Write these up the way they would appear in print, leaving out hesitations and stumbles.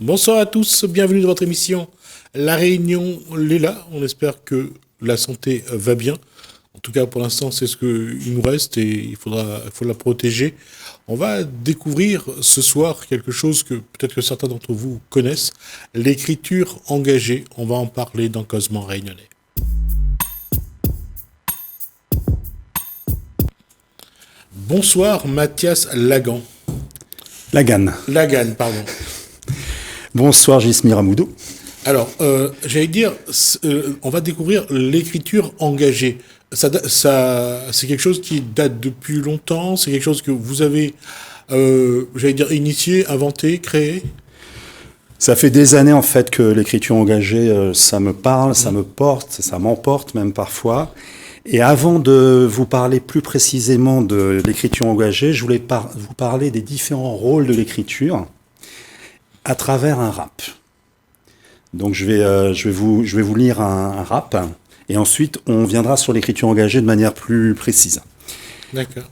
Bonsoir à tous, bienvenue dans votre émission La Réunion Léla. On espère que la santé va bien. En tout cas, pour l'instant, c'est ce qu'il nous reste et il faut la protéger. On va découvrir ce soir quelque chose que peut-être que certains d'entre vous connaissent, l'écriture engagée. On va en parler dans Causement Réunionnais. Bonsoir Mathias Lagan. Lagan, pardon. Bonsoir Gismir Amoudou. Alors, j'allais dire, on va découvrir l'écriture engagée. C'est quelque chose qui date depuis longtemps, c'est quelque chose que vous avez, j'allais dire, initié, inventé, créé. Ça fait des années en fait que l'écriture engagée, ça me parle, ça me porte, ça m'emporte même parfois. Et avant de vous parler plus précisément de l'écriture engagée, je voulais vous parler des différents rôles de l'écriture à travers un rap. Donc je vais vous lire un rap et ensuite on viendra sur l'écriture engagée de manière plus précise. D'accord.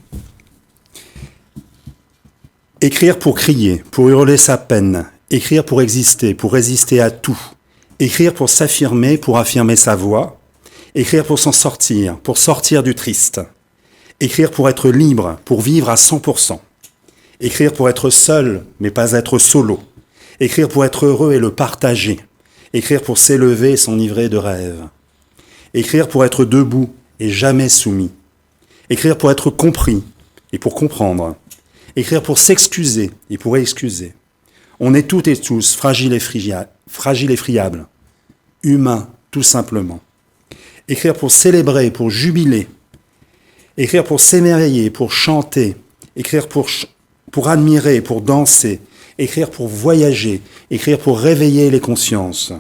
Écrire pour crier, pour hurler sa peine, écrire pour exister, pour résister à tout, écrire pour s'affirmer, pour affirmer sa voix, écrire pour s'en sortir, pour sortir du triste, écrire pour être libre, pour vivre à 100%, écrire pour être seul mais pas être solo, écrire pour être heureux et le partager, écrire pour s'élever et s'enivrer de rêves, écrire pour être debout et jamais soumis, écrire pour être compris et pour comprendre, écrire pour s'excuser et pour excuser. On est toutes et tous fragiles et friables, humains tout simplement. Écrire pour célébrer, pour jubiler, écrire pour s'émerveiller, pour chanter, écrire pour admirer, pour danser, écrire pour voyager, écrire pour réveiller les consciences,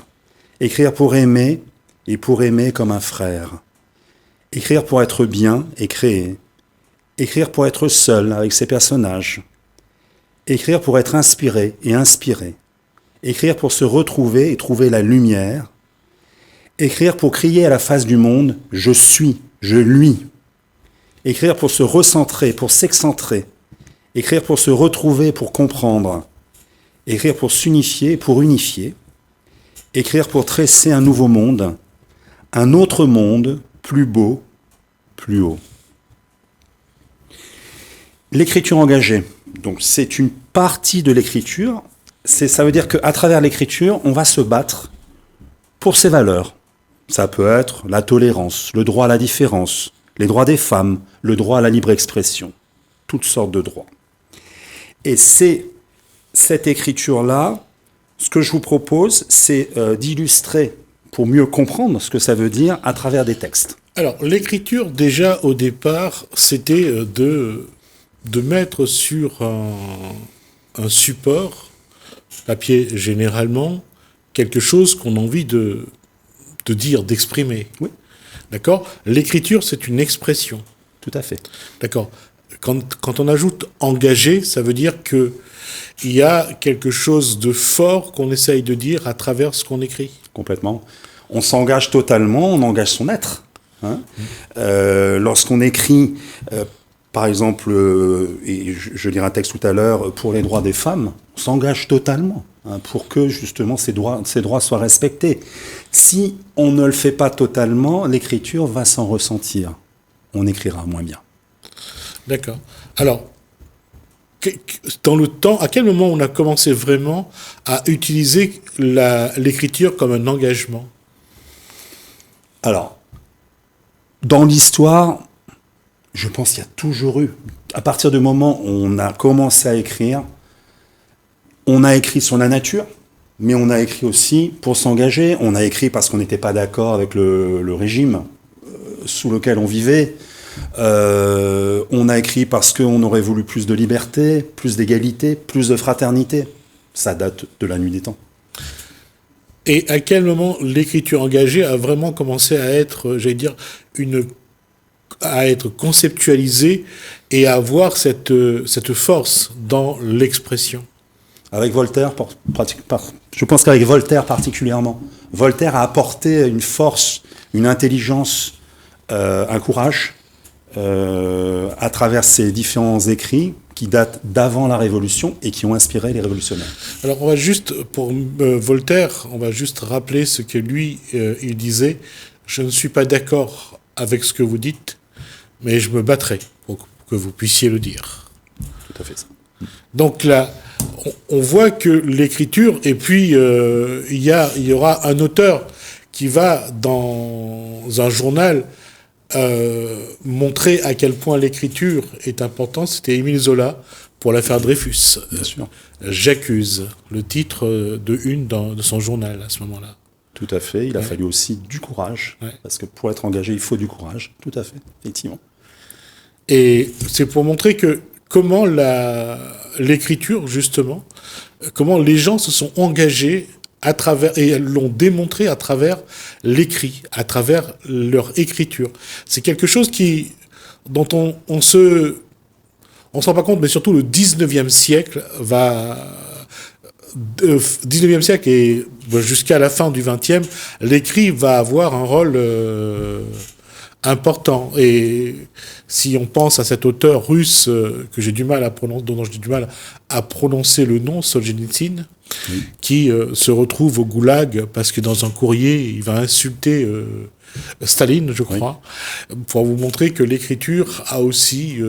écrire pour aimer et pour aimer comme un frère, écrire pour être bien et créer, écrire pour être seul avec ses personnages, écrire pour être inspiré et inspiré, écrire pour se retrouver et trouver la lumière, écrire pour crier à la face du monde « Je suis, je lui », écrire pour se recentrer, pour s'excentrer, écrire pour se retrouver, pour comprendre, écrire pour s'unifier, pour unifier, écrire pour tresser un nouveau monde, un autre monde plus beau, plus haut. L'écriture engagée, donc c'est une partie de l'écriture, ça veut dire qu'à travers l'écriture, on va se battre pour ses valeurs. Ça peut être la tolérance, le droit à la différence, les droits des femmes, le droit à la libre expression, toutes sortes de droits. Et c'est cette écriture-là, ce que je vous propose, c'est d'illustrer, pour mieux comprendre ce que ça veut dire, à travers des textes. Alors, l'écriture, déjà, au départ, c'était de mettre sur un support, papier généralement, quelque chose qu'on a envie de dire, d'exprimer. Oui. D'accord ? L'écriture, c'est une expression. Tout à fait. D'accord. Quand on ajoute engagé, ça veut dire que il y a quelque chose de fort qu'on essaye de dire à travers ce qu'on écrit. Complètement. On s'engage totalement, on engage son être. Hein. Lorsqu'on écrit, par exemple, et je lirai un texte tout à l'heure, pour les droits des femmes, on s'engage totalement pour que justement ces droits soient respectés. Si on ne le fait pas totalement, l'écriture va s'en ressentir. On écrira moins bien. D'accord. Alors, dans le temps, à quel moment on a commencé vraiment à utiliser l'écriture comme un engagement ? Alors, dans l'histoire, je pense qu'il y a toujours eu, à partir du moment où on a commencé à écrire, on a écrit sur la nature, mais on a écrit aussi pour s'engager. On a écrit parce qu'on n'était pas d'accord avec le régime sous lequel on vivait. On a écrit parce qu'on aurait voulu plus de liberté, plus d'égalité, plus de fraternité. Ça date de la nuit des temps. Et à quel moment l'écriture engagée a vraiment commencé à être, j'allais dire, à être conceptualisée et à avoir cette force dans l'expression ? Avec Voltaire, je pense qu'avec Voltaire particulièrement. Voltaire a apporté une force, une intelligence, un courage à travers ses différents écrits qui datent d'avant la Révolution et qui ont inspiré les révolutionnaires. Alors on va juste, pour Voltaire, on va juste rappeler ce que lui, il disait. Je ne suis pas d'accord avec ce que vous dites, mais je me battrai pour que vous puissiez le dire. Tout à fait ça. Donc là, on voit que l'écriture, et puis il y aura un auteur qui va dans un journal montrer à quel point l'écriture est importante. C'était Émile Zola pour l'affaire Dreyfus. Bien sûr. J'accuse, le titre de une de son journal à ce moment-là. Tout à fait. Il a fallu aussi du courage, parce que pour être engagé, il faut du courage. Tout à fait, effectivement. Et c'est pour montrer que comment l'écriture, justement, comment les gens se sont engagés à travers, et l'ont démontré à travers l'écrit, à travers leur écriture. C'est quelque chose dont on se rend pas compte, mais surtout le 19e siècle va... 19e siècle et jusqu'à la fin du 20e, l'écrit va avoir un rôle important. Et si on pense à cet auteur russe que j'ai du mal à prononcer, dont j'ai du mal à prononcer le nom, Solzhenitsyn, qui se retrouve au goulag parce que dans un courrier, il va insulter Staline, je crois, pour vous montrer que l'écriture a aussi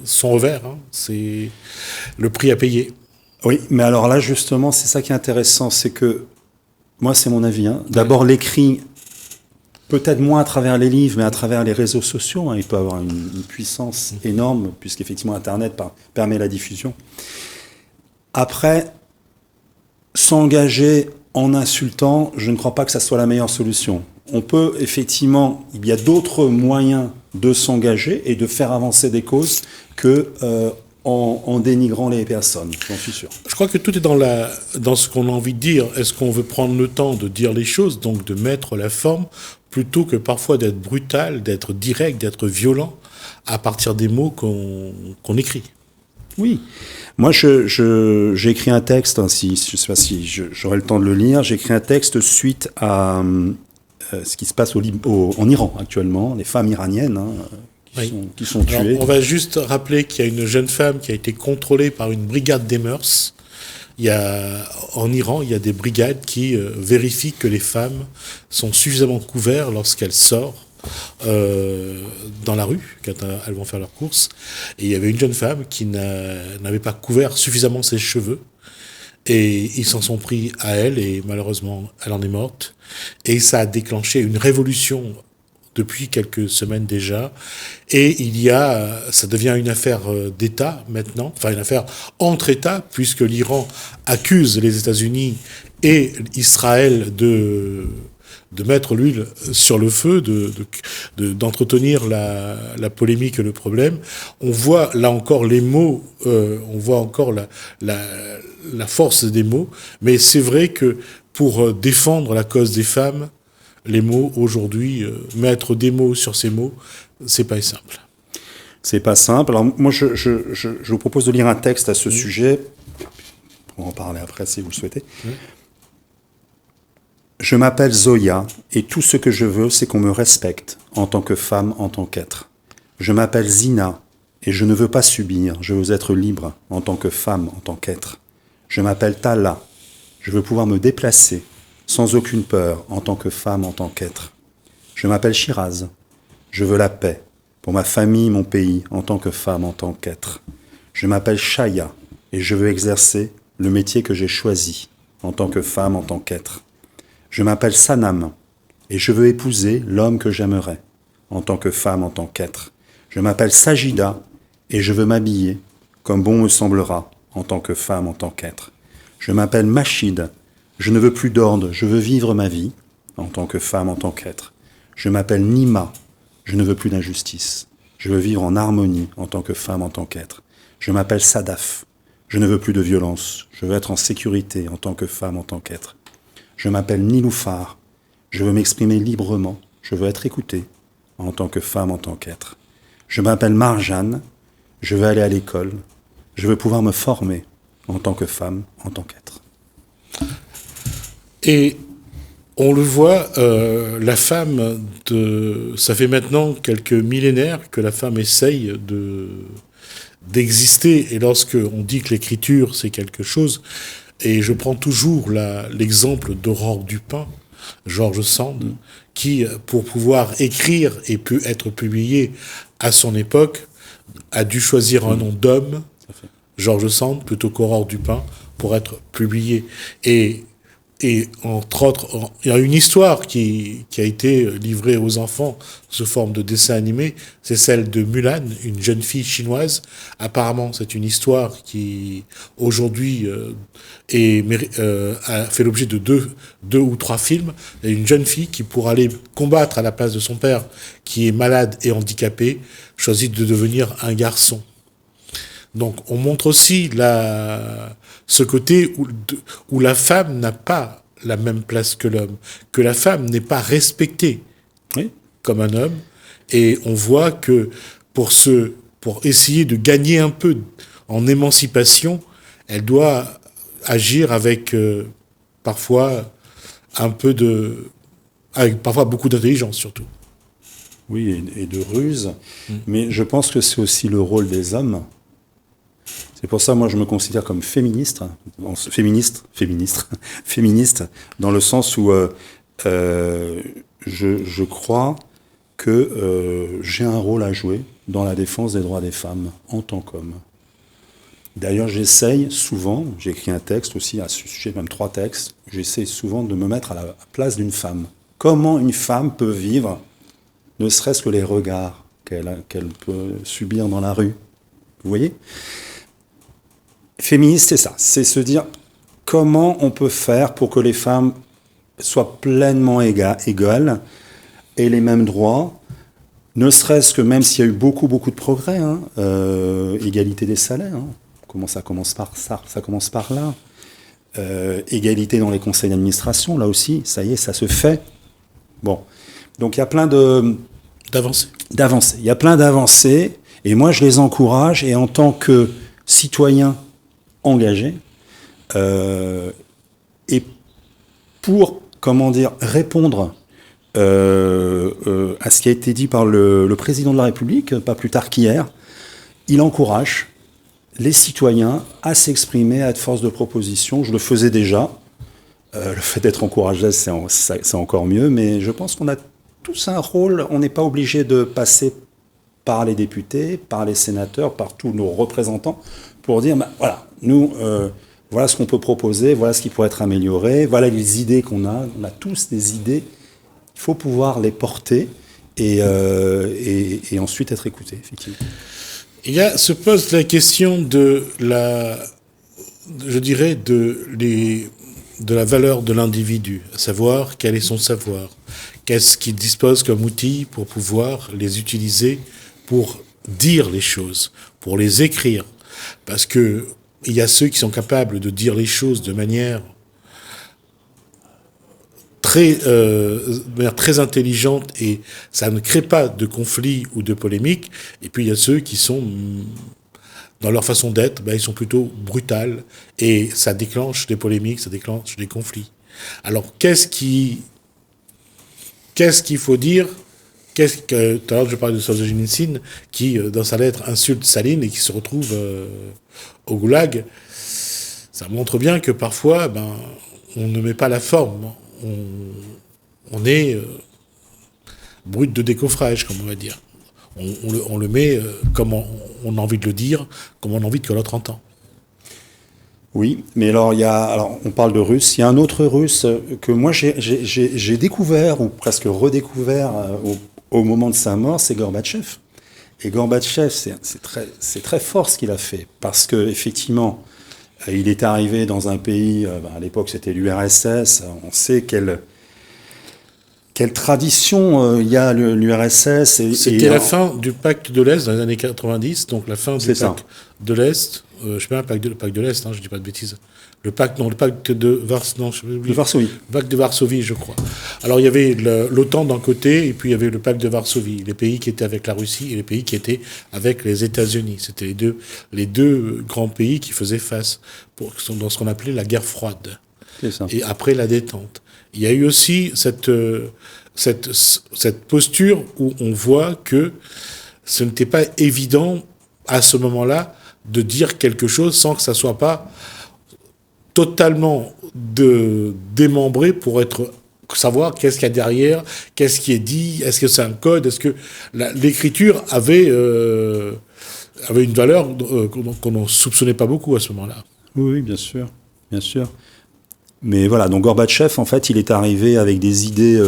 son revers. Hein. C'est le prix à payer. Oui, mais alors là, justement, c'est ça qui est intéressant, c'est que, moi, c'est mon avis, hein. D'abord, l'écrit, peut-être moins à travers les livres, mais à travers les réseaux sociaux, hein, il peut avoir une puissance énorme, puisqu'effectivement, Internet permet la diffusion. Après, s'engager en insultant, je ne crois pas que ça soit la meilleure solution. On peut, effectivement, il y a d'autres moyens de s'engager et de faire avancer des causes que... en dénigrant les personnes, j'en suis sûr. Je crois que tout est dans ce qu'on a envie de dire. Est-ce qu'on veut prendre le temps de dire les choses, donc de mettre la forme, plutôt que parfois d'être brutal, d'être direct, d'être violent, à partir des mots qu'on écrit? Oui. Moi, j'ai écrit un texte, hein, je ne sais pas si j'aurai le temps de le lire, j'ai écrit un texte suite à ce qui se passe en Iran actuellement, les femmes iraniennes, hein, qui sont tuées. Alors, on va juste rappeler qu'il y a une jeune femme qui a été contrôlée par une brigade des mœurs. En Iran, il y a des brigades qui vérifient que les femmes sont suffisamment couvertes lorsqu'elles sortent dans la rue, quand elles vont faire leurs courses. Et il y avait une jeune femme qui n'avait pas couvert suffisamment ses cheveux. Et ils s'en sont pris à elle, et malheureusement, elle en est morte. Et ça a déclenché une révolution depuis quelques semaines déjà, et ça devient une affaire d'État maintenant, enfin une affaire entre États, puisque l'Iran accuse les États-Unis et Israël de mettre l'huile sur le feu, d'entretenir la polémique et le problème. On voit là encore les mots, on voit encore la force des mots, mais c'est vrai que pour défendre la cause des femmes, les mots aujourd'hui, mettre des mots sur ces mots, c'est pas simple. C'est pas simple. Alors moi, je vous propose de lire un texte à ce sujet. On va en parler après si vous le souhaitez. Je m'appelle Zoya et tout ce que je veux, c'est qu'on me respecte en tant que femme, en tant qu'être. Je m'appelle Zina et je ne veux pas subir. Je veux être libre en tant que femme, en tant qu'être. Je m'appelle Tala. Je veux pouvoir me déplacer sans aucune peur, en tant que femme, en tant qu'être. Je m'appelle Shiraz. Je veux la paix, pour ma famille, mon pays, en tant que femme, en tant qu'être. Je m'appelle Shaya, et je veux exercer le métier que j'ai choisi, en tant que femme, en tant qu'être. Je m'appelle Sanam, et je veux épouser l'homme que j'aimerais, en tant que femme, en tant qu'être. Je m'appelle Sajida, et je veux m'habiller, comme bon me semblera, en tant que femme, en tant qu'être. Je m'appelle Machid. Je ne veux plus d'ordre, je veux vivre ma vie, en tant que femme, en tant qu'être. Je m'appelle Nima, je ne veux plus d'injustice. Je veux vivre en harmonie, en tant que femme, en tant qu'être. Je m'appelle Sadaf, je ne veux plus de violence. Je veux être en sécurité, en tant que femme, en tant qu'être. Je m'appelle Niloufar, je veux m'exprimer librement. Je veux être écoutée, en tant que femme, en tant qu'être. Je m'appelle Marjane, je veux aller à l'école. Je veux pouvoir me former, en tant que femme, en tant qu'être. Et on le voit, la femme, ça fait maintenant quelques millénaires que la femme essaye d'exister. Et lorsque on dit que l'écriture, c'est quelque chose, et je prends toujours l'exemple d'Aurore Dupin, George Sand, qui, pour pouvoir écrire et pu être publié à son époque, a dû choisir un nom d'homme, George Sand, plutôt qu'Aurore Dupin, pour être publié. Et entre autres, il y a une histoire qui a été livrée aux enfants sous forme de dessin animé, c'est celle de Mulan, une jeune fille chinoise. Apparemment, c'est une histoire qui, aujourd'hui, a fait l'objet de deux ou trois films. Il y a une jeune fille qui, pour aller combattre à la place de son père, qui est malade et handicapé, choisit de devenir un garçon. Donc, on montre aussi ce côté où la femme n'a pas la même place que l'homme, que la femme n'est pas respectée comme un homme, et on voit que pour essayer de gagner un peu en émancipation, elle doit agir avec parfois avec parfois beaucoup d'intelligence surtout. Oui, et de ruse, mais je pense que c'est aussi le rôle des hommes. C'est pour ça, moi, je me considère comme féministe, dans le sens où je crois que j'ai un rôle à jouer dans la défense des droits des femmes en tant qu'homme. D'ailleurs, j'essaye souvent, j'ai écrit un texte aussi à ce sujet, même 3 textes, j'essaie souvent de me mettre à la place d'une femme. Comment une femme peut vivre, ne serait-ce que les regards qu'elle peut subir dans la rue. Vous voyez ? Féministe, c'est ça, c'est se dire comment on peut faire pour que les femmes soient pleinement égales, aient les mêmes droits, ne serait-ce que même s'il y a eu beaucoup de progrès, égalité des salaires, comment ça commence par ça, ça commence par là, égalité dans les conseils d'administration, là aussi, ça y est, ça se fait. Bon, donc il y a plein d'avancées. Il y a plein d'avancées, et moi je les encourage, et en tant que citoyen engagé, et pour, répondre à ce qui a été dit par le président de la République, pas plus tard qu'hier, il encourage les citoyens à s'exprimer, à être force de proposition. Je le faisais déjà. Le fait d'être encouragé, c'est encore mieux, mais je pense qu'on a tous un rôle, on n'est pas obligé de passer par les députés, par les sénateurs, par tous nos représentants, pour dire, voilà, nous, voilà ce qu'on peut proposer, voilà ce qui pourrait être amélioré, voilà les idées qu'on a. On a tous des idées, il faut pouvoir les porter et ensuite être écouté, effectivement. Se pose la question de la valeur de l'individu, à savoir quel est son savoir, qu'est-ce qu'il dispose comme outil pour pouvoir les utiliser pour dire les choses, pour les écrire. Parce que il y a ceux qui sont capables de dire les choses de manière très intelligente et ça ne crée pas de conflit ou de polémique. Et puis il y a ceux qui sont, dans leur façon d'être, ils sont plutôt brutales et ça déclenche des polémiques, ça déclenche des conflits. Alors qu'est-ce qu'il faut dire? Tout à l'heure, je parlais de Solzhenitsyn, qui, dans sa lettre, insulte Staline et qui se retrouve au goulag. Ça montre bien que parfois, on ne met pas la forme. On est brut de décoffrage, comme on va dire. On le met comme on a envie de le dire, comme on a envie que l'autre entend. Oui, mais alors on parle de Russe. Il y a un autre Russe que moi j'ai découvert, ou presque redécouvert au moment de sa mort, c'est Gorbatchev. Et Gorbatchev, c'est très fort ce qu'il a fait, parce que effectivement, il est arrivé dans un pays, à l'époque c'était l'URSS, on sait quelle tradition il y a l'URSS. C'était la fin du pacte de l'Est dans les années 90, donc la fin du pacte de l'Est. Je ne sais pas, le pacte de l'Est, je ne dis pas de bêtises. Le pacte de Varsovie. Le pacte de Varsovie, je crois. Alors il y avait l'OTAN d'un côté, et puis il y avait le pacte de Varsovie, les pays qui étaient avec la Russie et les pays qui étaient avec les États-Unis. C'était les deux grands pays qui faisaient face dans ce qu'on appelait la guerre froide. C'est ça. Et après la détente. Il y a eu aussi cette posture où on voit que ce n'était pas évident à ce moment-là, de dire quelque chose sans que ça soit pas totalement démembré pour savoir qu'est-ce qu'il y a derrière, qu'est-ce qui est dit, est-ce que c'est un code, est-ce que l'écriture avait une valeur qu'on ne soupçonnait pas beaucoup à ce moment-là. Oui, bien sûr, bien sûr. Mais voilà, donc Gorbatchev, en fait, il est arrivé avec des idées,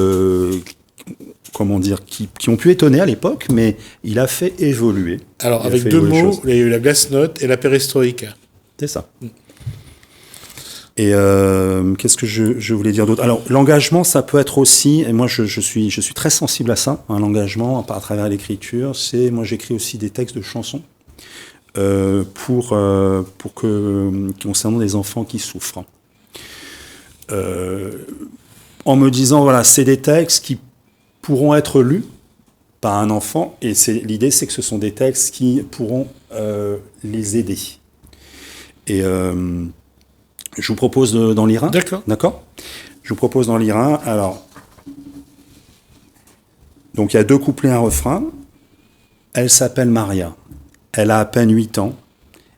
comment dire, qui ont pu étonner à l'époque, mais il a fait évoluer. Alors, avec deux mots, il y a eu la glasnost et la perestroïka. C'est ça. Et qu'est-ce que je voulais dire d'autre? Alors, l'engagement, ça peut être aussi, et moi je suis très sensible à ça, hein, l'engagement à travers l'écriture. Moi j'écris aussi des textes de chansons concernant des enfants qui souffrent. En me disant, voilà, c'est des textes qui pourront être lus par un enfant, et l'idée c'est que ce sont des textes qui pourront les aider. Et je vous propose d'en lire un. D'accord. Je vous propose d'en lire un. Alors, donc il y a 2 couplets, un refrain. Elle s'appelle Maria. Elle a à peine 8 ans.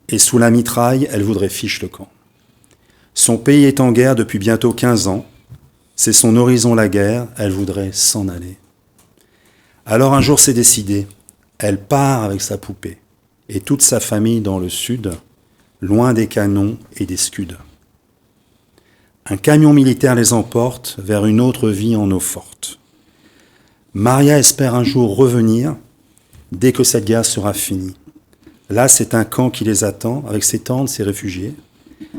Et sous la mitraille, elle voudrait fiche le camp. Son pays est en guerre depuis bientôt 15 ans. C'est son horizon la guerre. Elle voudrait s'en aller. Alors un jour c'est décidé. Elle part avec sa poupée. Et toute sa famille dans le sud, loin des canons et des scuds. Un camion militaire les emporte vers une autre vie en eau forte. Maria espère un jour revenir dès que cette guerre sera finie. Là, c'est un camp qui les attend avec ses tentes, ses réfugiés,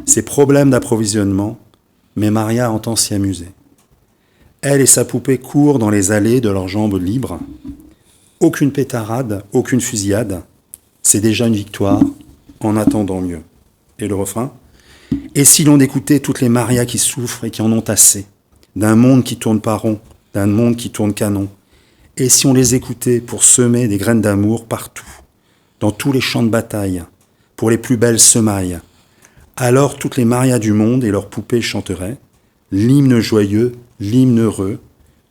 ses problèmes d'approvisionnement, mais Maria entend s'y amuser. Elle et sa poupée courent dans les allées de leurs jambes libres. Aucune pétarade, aucune fusillade. C'est déjà une victoire, en attendant mieux. Et le refrain ? Et si l'on écoutait toutes les Marias qui souffrent et qui en ont assez, d'un monde qui tourne pas rond, d'un monde qui tourne canon, et si on les écoutait pour semer des graines d'amour partout, dans tous les champs de bataille, pour les plus belles semailles, alors toutes les Marias du monde et leurs poupées chanteraient l'hymne joyeux, l'hymne heureux,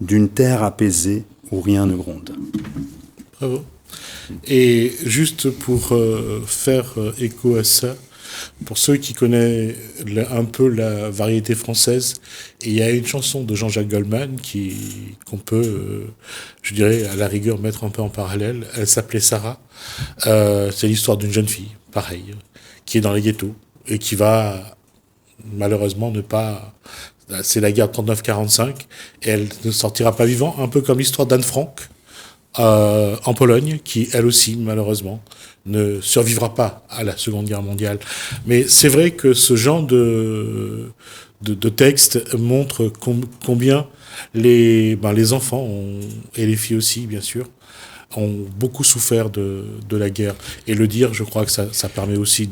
d'une terre apaisée où rien ne gronde. Bravo. Et juste pour faire écho à ça, pour ceux qui connaissent un peu la variété française, il y a une chanson de Jean-Jacques Goldman qu'on peut, je dirais, à la rigueur mettre un peu en parallèle. Elle s'appelait Sarah. C'est l'histoire d'une jeune fille, pareil, qui est dans les ghettos et qui va malheureusement ne pas... C'est la guerre 39-45 et elle ne sortira pas vivant, un peu comme l'histoire d'Anne Frank en Pologne, qui elle aussi malheureusement ne survivra pas à la Seconde Guerre mondiale. Mais c'est vrai que ce genre de texte montre combien les enfants et les filles aussi, bien sûr, ont beaucoup souffert de la guerre. Et le dire, je crois que ça permet aussi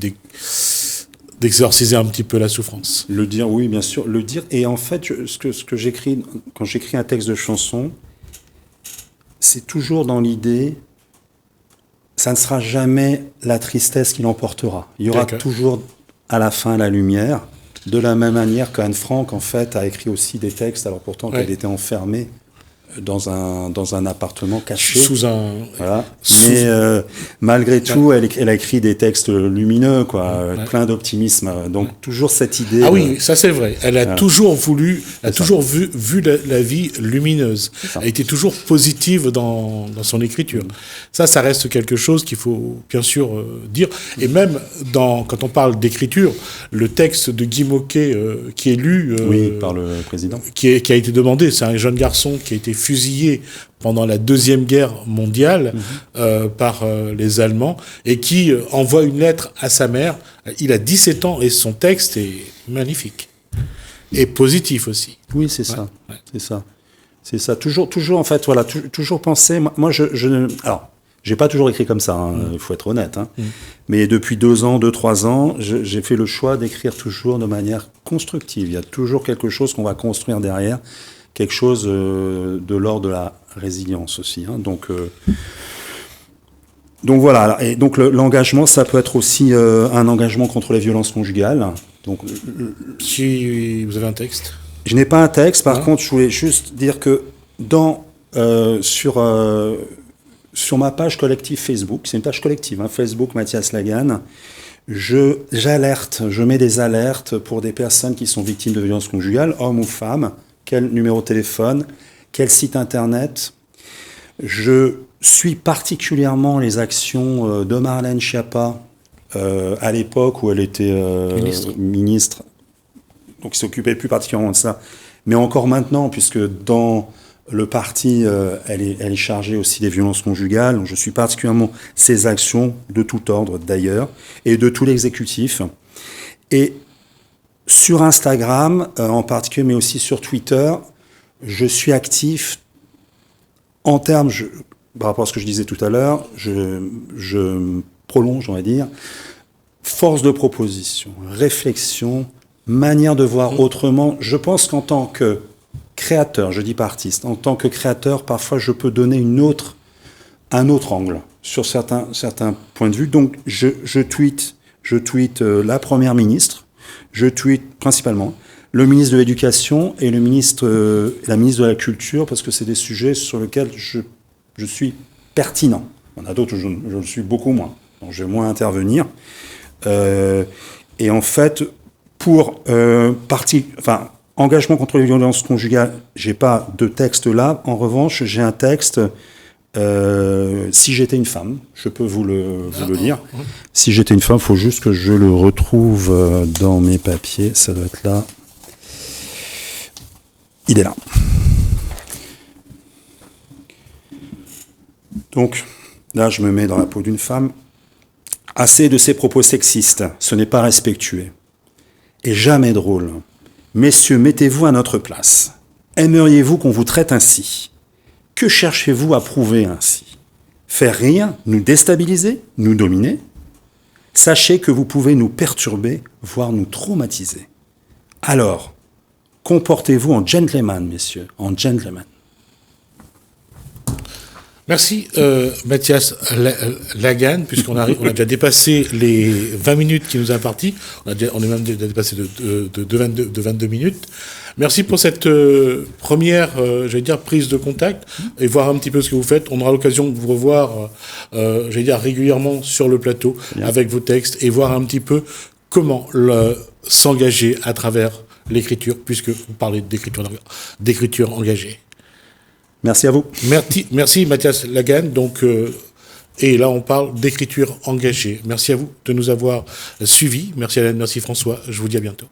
d'exorciser un petit peu la souffrance. Le dire, oui, bien sûr. Le dire. Et en fait, ce que j'écris, quand j'écris un texte de chanson, c'est toujours dans l'idée, ça ne sera jamais la tristesse qui l'emportera. Il y aura toujours à la fin la lumière, de la même manière qu'Anne Frank, en fait, a écrit aussi des textes, alors pourtant qu'elle était enfermée dans un appartement caché. Voilà. Mais malgré tout, elle a écrit des textes lumineux, quoi, plein d'optimisme. Donc toujours cette idée. Ah oui, ça c'est vrai. Elle a toujours voulu, toujours vu la vie lumineuse. Elle était toujours positive dans son écriture. Ça reste quelque chose qu'il faut bien sûr dire. Et même quand on parle d'écriture, le texte de Guy Môquet qui est lu par le président, qui a été demandé, c'est un jeune garçon qui a été fusillé pendant la Deuxième Guerre mondiale par les Allemands et qui envoie une lettre à sa mère. Il a 17 ans et son texte est magnifique et positif aussi. Oui, c'est ça. Ouais. C'est ça. Toujours en fait, voilà, toujours penser. Moi, alors, j'ai pas toujours écrit comme ça. Il faut être honnête. Mais depuis 2-3 ans, j'ai fait le choix d'écrire toujours de manière constructive. Il y a toujours quelque chose qu'on va construire derrière. Quelque chose de l'ordre de la résilience aussi. Donc voilà. Et donc l'engagement, ça peut être aussi un engagement contre les violences conjugales. Donc, si vous avez un texte. Je n'ai pas un texte. Par contre, je voulais juste dire que sur sur ma page collective Facebook, c'est une page collective, hein, Facebook Mathias Lagan, j'alerte, je mets des alertes pour des personnes qui sont victimes de violences conjugales, hommes ou femmes, quel numéro de téléphone, quel site internet. Je suis particulièrement les actions de Marlène Schiappa à l'époque où elle était ministre, donc il s'occupait plus particulièrement de ça, mais encore maintenant, puisque dans le parti, elle est chargée aussi des violences conjugales. Donc je suis particulièrement ces actions de tout ordre d'ailleurs et de tout l'exécutif. Et sur Instagram en particulier, mais aussi sur Twitter, je suis actif en termes, par rapport à ce que je disais tout à l'heure, je prolonge, on va dire, force de proposition, réflexion, manière de voir autrement. Je pense qu'en tant que créateur, je dis pas artiste, en tant que créateur, parfois je peux donner un autre angle sur certains points de vue. Donc je tweete la première ministre, je tweete principalement le ministre de l'Éducation et la ministre de la Culture, parce que c'est des sujets sur lesquels je suis pertinent. Il y en a d'autres où je le suis beaucoup moins, donc je vais moins intervenir. Et en fait, pour engagement contre les violences conjugales, j'ai pas de texte là. En revanche, j'ai un texte. Si j'étais une femme, je peux vous le lire. Si j'étais une femme, il faut juste que je le retrouve dans mes papiers. Ça doit être là. Il est là. Donc, là, je me mets dans la peau d'une femme. Assez de ces propos sexistes, ce n'est pas respectueux. Et jamais drôle. Messieurs, mettez-vous à notre place. Aimeriez-vous qu'on vous traite ainsi ? Que cherchez-vous à prouver ainsi ? Faire rire, nous déstabiliser, nous dominer ? Sachez que vous pouvez nous perturber, voire nous traumatiser. Alors, comportez-vous en gentleman, messieurs, en gentleman. Merci Mathias Lagan, puisqu'on a déjà dépassé les 20 minutes qui nous a imparties. On est même déjà dépassé de 22 minutes. Merci pour cette première, prise de contact et voir un petit peu ce que vous faites. On aura l'occasion de vous revoir, régulièrement sur le plateau avec vos textes et voir un petit peu comment s'engager à travers l'écriture, puisque vous parlez d'écriture engagée. Merci à vous. Merci Mathias Lagan. Donc, et là, on parle d'écriture engagée. Merci à vous de nous avoir suivis. Merci Hélène, merci François. Je vous dis à bientôt.